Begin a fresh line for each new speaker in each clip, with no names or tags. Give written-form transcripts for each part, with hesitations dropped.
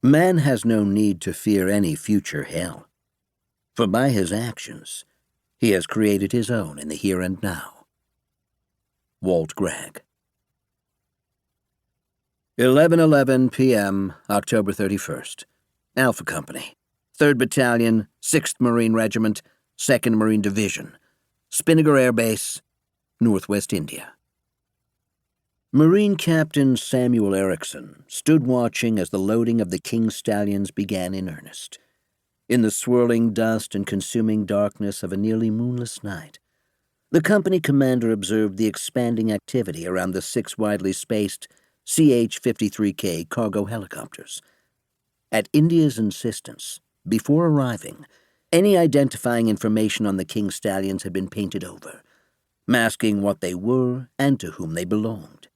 Man has no need to fear any future hell, for by his actions, he has created his own in the here and now. Walt Gragg. 11:11 p.m., October 31st. Alpha Company, 3rd Battalion, 6th Marine Regiment, 2nd Marine Division, Spinnaker Air Base, Northwest India. Marine Captain Samuel Erickson stood watching as the loading of the King Stallions began in earnest. In the swirling dust and consuming darkness of a nearly moonless night, the company commander observed the expanding activity around the 6 widely spaced CH-53K cargo helicopters. At India's insistence, before arriving, any identifying information on the King Stallions had been painted over, masking what they were and to whom they belonged.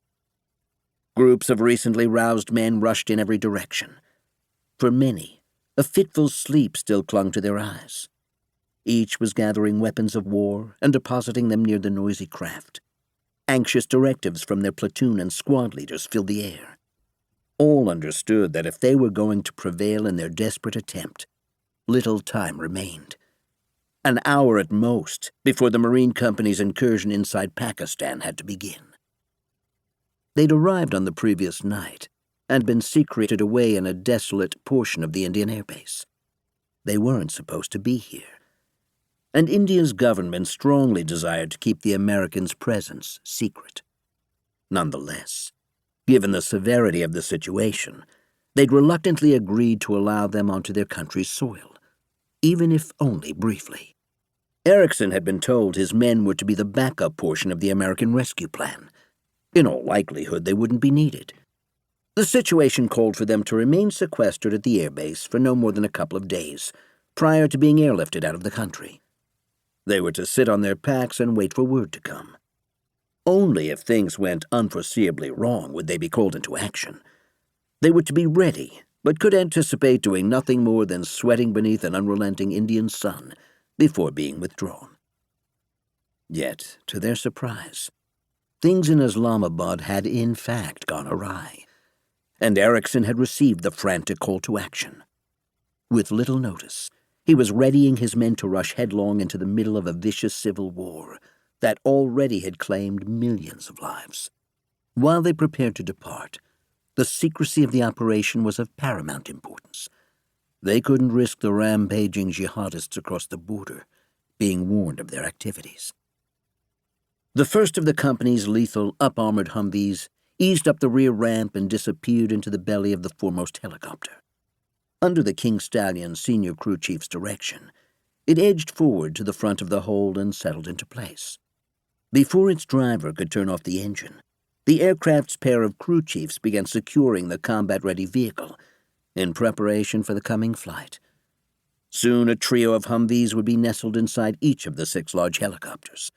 Groups of recently roused men rushed in every direction. For many, a fitful sleep still clung to their eyes. Each was gathering weapons of war and depositing them near the noisy craft. Anxious directives from their platoon and squad leaders filled the air. All understood that if they were going to prevail in their desperate attempt, little time remained. An hour at most before the Marine Company's incursion inside Pakistan had to begin. They'd arrived on the previous night and been secreted away in a desolate portion of the Indian Air Base. They weren't supposed to be here, and India's government strongly desired to keep the Americans' presence secret. Nonetheless, given the severity of the situation, they'd reluctantly agreed to allow them onto their country's soil, even if only briefly. Erickson had been told his men were to be the backup portion of the American rescue plan. In all likelihood, they wouldn't be needed. The situation called for them to remain sequestered at the airbase for no more than a couple of days, prior to being airlifted out of the country. They were to sit on their packs and wait for word to come. Only if things went unforeseeably wrong would they be called into action. They were to be ready, but could anticipate doing nothing more than sweating beneath an unrelenting Indian sun before being withdrawn. Yet, to their surprise, things in Islamabad had in fact gone awry, and Erickson had received the frantic call to action. With little notice, he was readying his men to rush headlong into the middle of a vicious civil war that already had claimed millions of lives. While they prepared to depart, the secrecy of the operation was of paramount importance. They couldn't risk the rampaging jihadists across the border being warned of their activities. The first of the company's lethal up-armored Humvees eased up the rear ramp and disappeared into the belly of the foremost helicopter. Under the King Stallion's senior crew chief's direction, it edged forward to the front of the hold and settled into place. Before its driver could turn off the engine, the aircraft's pair of crew chiefs began securing the combat-ready vehicle in preparation for the coming flight. Soon a trio of Humvees would be nestled inside each of the 6 large helicopters.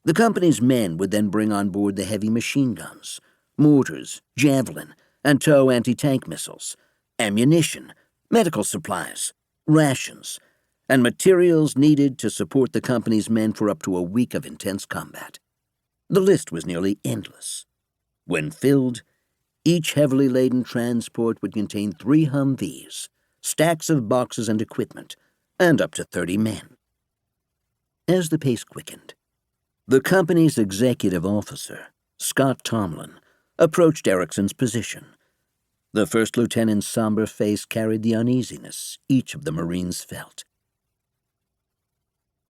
The company's men would then bring on board the heavy machine guns, mortars, javelin, and TOW anti-tank missiles, ammunition, medical supplies, rations, and materials needed to support the company's men for up to a week of intense combat. The list was nearly endless. When filled, each heavily laden transport would contain 3 Humvees, stacks of boxes and equipment, and up to 30 men. As the pace quickened, the company's executive officer, Scott Tomlin, approached Erickson's position. The first lieutenant's somber face carried the uneasiness each of the Marines felt.